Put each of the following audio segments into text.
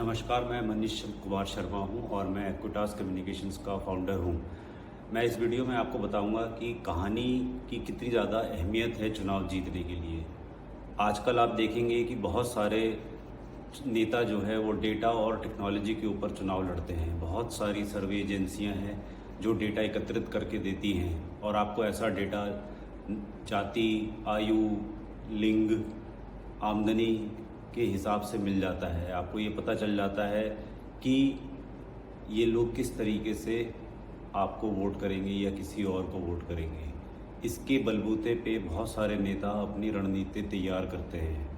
नमस्कार, मैं मनीष कुमार शर्मा हूं और मैं एक्विटास कम्युनिकेशंस का फाउंडर हूं। मैं इस वीडियो में आपको बताऊंगा कि कहानी की कितनी ज़्यादा अहमियत है चुनाव जीतने के लिए। आजकल आप देखेंगे कि बहुत सारे नेता जो है वो डेटा और टेक्नोलॉजी के ऊपर चुनाव लड़ते हैं। बहुत सारी सर्वे एजेंसियां हैं जो डेटा एकत्रित करके देती हैं और आपको ऐसा डेटा जाति, आयु, लिंग, आमदनी के हिसाब से मिल जाता है। आपको ये पता चल जाता है कि ये लोग किस तरीके से आपको वोट करेंगे या किसी और को वोट करेंगे। इसके बलबूते पे बहुत सारे नेता अपनी रणनीति तैयार करते हैं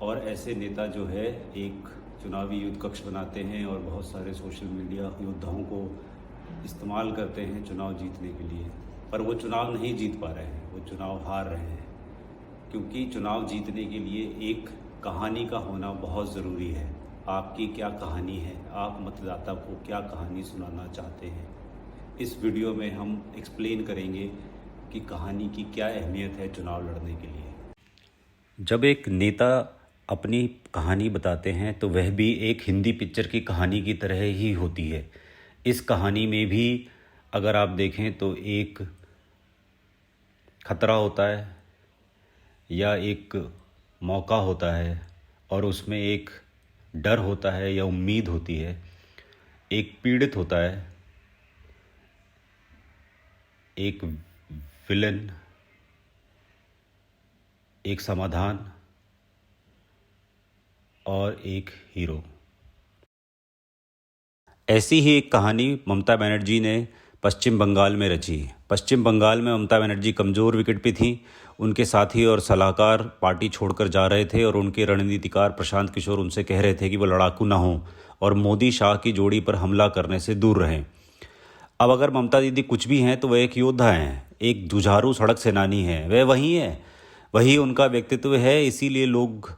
और ऐसे नेता जो है एक चुनावी युद्ध कक्ष बनाते हैं और बहुत सारे सोशल मीडिया योद्धाओं को इस्तेमाल करते हैं चुनाव जीतने के लिए। पर वो चुनाव नहीं जीत पा रहे हैं, वो चुनाव हार रहे हैं, क्योंकि चुनाव जीतने के लिए एक कहानी का होना बहुत ज़रूरी है। आपकी क्या कहानी है, आप मतदाता को क्या कहानी सुनाना चाहते हैं। इस वीडियो में हम एक्सप्लेन करेंगे कि कहानी की क्या अहमियत है चुनाव लड़ने के लिए। जब एक नेता अपनी कहानी बताते हैं तो वह भी एक हिंदी पिक्चर की कहानी की तरह ही होती है। इस कहानी में भी अगर आप देखें तो एक खतरा होता है या एक मौका होता है और उसमें एक डर होता है या उम्मीद होती है, एक पीड़ित होता है, एक विलन, एक समाधान और एक हीरो। ऐसी ही एक कहानी ममता बनर्जी ने पश्चिम बंगाल में रची। पश्चिम बंगाल में ममता बनर्जी कमज़ोर विकेट पे थी। उनके साथी और सलाहकार पार्टी छोड़कर जा रहे थे और उनके रणनीतिकार प्रशांत किशोर उनसे कह रहे थे कि वो लड़ाकू ना हों और मोदी शाह की जोड़ी पर हमला करने से दूर रहें। अब अगर ममता दीदी कुछ भी हैं तो वह एक योद्धा हैं, एक जुझारू सड़क सेनानी हैं। वह वही हैं, वही उनका व्यक्तित्व है, इसीलिए लोग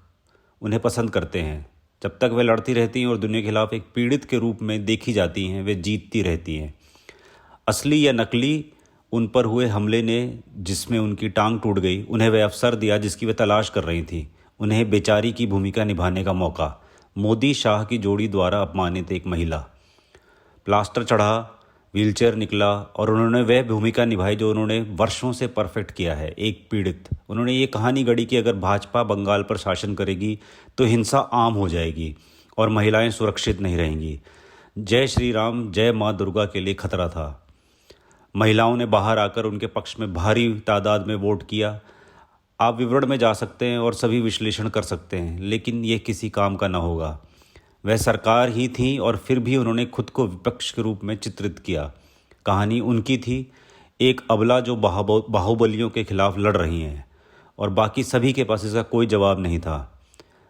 उन्हें पसंद करते हैं। जब तक वे लड़ती रहती हैं और दुनिया के खिलाफ एक पीड़ित के रूप में देखी जाती हैं, वे जीतती रहती हैं। असली या नकली, उन पर हुए हमले ने जिसमें उनकी टांग टूट गई, उन्हें वह अवसर दिया जिसकी वे तलाश कर रही थी। उन्हें बेचारी की भूमिका निभाने का मौका। मोदी शाह की जोड़ी द्वारा अपमानित एक महिला, प्लास्टर चढ़ा, व्हीलचेयर निकला और उन्होंने वह भूमिका निभाई जो उन्होंने वर्षों से परफेक्ट किया है, एक पीड़ित। उन्होंने ये कहानी गढ़ी कि अगर भाजपा बंगाल पर शासन करेगी तो हिंसा आम हो जाएगी और महिलाएं सुरक्षित नहीं रहेंगी। जय श्री राम, जय माँ दुर्गा के लिए खतरा था। महिलाओं ने बाहर आकर उनके पक्ष में भारी तादाद में वोट किया। आप विवरण में जा सकते हैं और सभी विश्लेषण कर सकते हैं, लेकिन ये किसी काम का न होगा। वह सरकार ही थी और फिर भी उन्होंने खुद को विपक्ष के रूप में चित्रित किया। कहानी उनकी थी, एक अबला जो बाहुबलियों के खिलाफ लड़ रही हैं और बाकी सभी के पास इसका कोई जवाब नहीं था।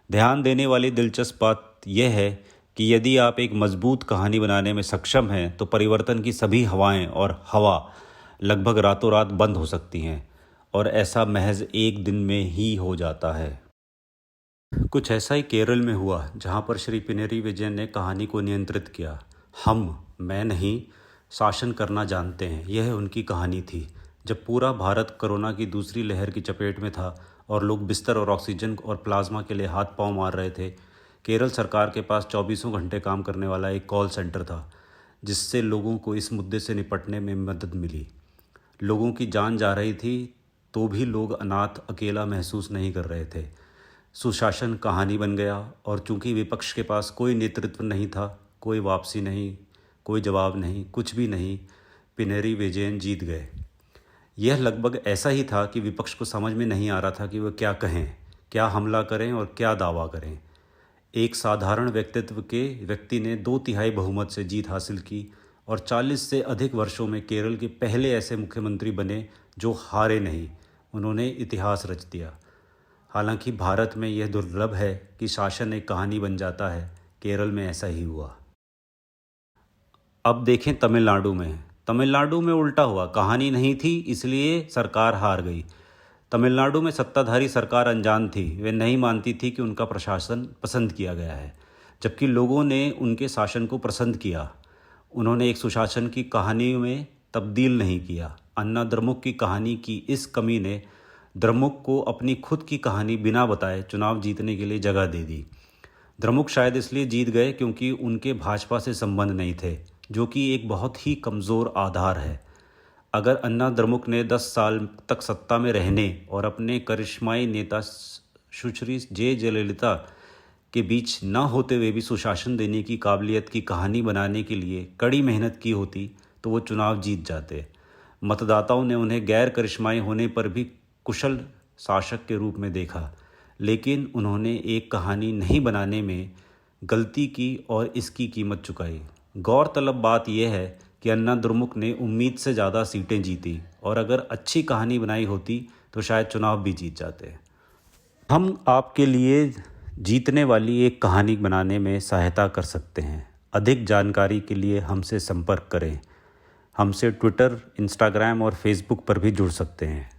ध्यान देने वाली दिलचस्प बात यह है कि यदि आप एक मजबूत कहानी बनाने में सक्षम हैं तो परिवर्तन की सभी हवाएं और हवा लगभग रातों रात बंद हो सकती हैं और ऐसा महज एक दिन में ही हो जाता है। कुछ ऐसा ही केरल में हुआ, जहां पर श्री पिनेरी विजयन ने कहानी को नियंत्रित किया। मैं नहीं, शासन करना जानते हैं, यह उनकी कहानी थी। जब पूरा भारत कोरोना की दूसरी लहर की चपेट में था और लोग बिस्तर और ऑक्सीजन और प्लाज्मा के लिए हाथ पांव मार रहे थे, केरल सरकार के पास 24 घंटे काम करने वाला एक कॉल सेंटर था, जिससे लोगों को इस मुद्दे से निपटने में मदद मिली। लोगों की जान जा रही थी तो भी लोग अनाथ, अकेला महसूस नहीं कर रहे थे। सुशासन कहानी बन गया और चूंकि विपक्ष के पास कोई नेतृत्व नहीं था, कोई वापसी नहीं, कोई जवाब नहीं, कुछ भी नहीं, पिनेरी विजयन जीत गए। यह लगभग ऐसा ही था कि विपक्ष को समझ में नहीं आ रहा था कि वह क्या कहें, क्या हमला करें और क्या दावा करें। एक साधारण व्यक्ति ने 2/3 बहुमत से जीत हासिल की और 40 से अधिक वर्षों में केरल के पहले ऐसे मुख्यमंत्री बने जो हारे नहीं। उन्होंने इतिहास रच दिया। हालांकि भारत में यह दुर्लभ है कि शासन एक कहानी बन जाता है। केरल में ऐसा ही हुआ। अब देखें तमिलनाडु में उल्टा हुआ। कहानी नहीं थी, इसलिए सरकार हार गई। तमिलनाडु में सत्ताधारी सरकार अनजान थी। वे नहीं मानती थी कि उनका प्रशासन पसंद किया गया है, जबकि लोगों ने उनके शासन को पसंद किया। उन्होंने एक सुशासन की कहानी में तब्दील नहीं किया। अन्ना द्रमुक की कहानी की इस कमी ने द्रमुक को अपनी खुद की कहानी बिना बताए चुनाव जीतने के लिए जगह दे दी। द्रमुक शायद इसलिए जीत गए क्योंकि उनके भाजपा से संबंध नहीं थे, जो कि एक बहुत ही कमज़ोर आधार है। अगर अन्ना द्रमुक ने 10 साल तक सत्ता में रहने और अपने करिश्माई नेता सुश्री जयललिता के बीच न होते हुए भी सुशासन देने की काबिलियत की कहानी बनाने के लिए कड़ी मेहनत की होती तो वो चुनाव जीत जाते। मतदाताओं ने उन्हें गैर करिश्माई होने पर भी कुशल शासक के रूप में देखा, लेकिन उन्होंने एक कहानी नहीं बनाने में गलती की और इसकी कीमत चुकाई। गौरतलब बात यह है कि अन्ना द्रमुक ने उम्मीद से ज़्यादा सीटें जीती और अगर अच्छी कहानी बनाई होती तो शायद चुनाव भी जीत जाते। हम आपके लिए जीतने वाली एक कहानी बनाने में सहायता कर सकते हैं। अधिक जानकारी के लिए हमसे संपर्क करें। हमसे ट्विटर, इंस्टाग्राम और फेसबुक पर भी जुड़ सकते हैं।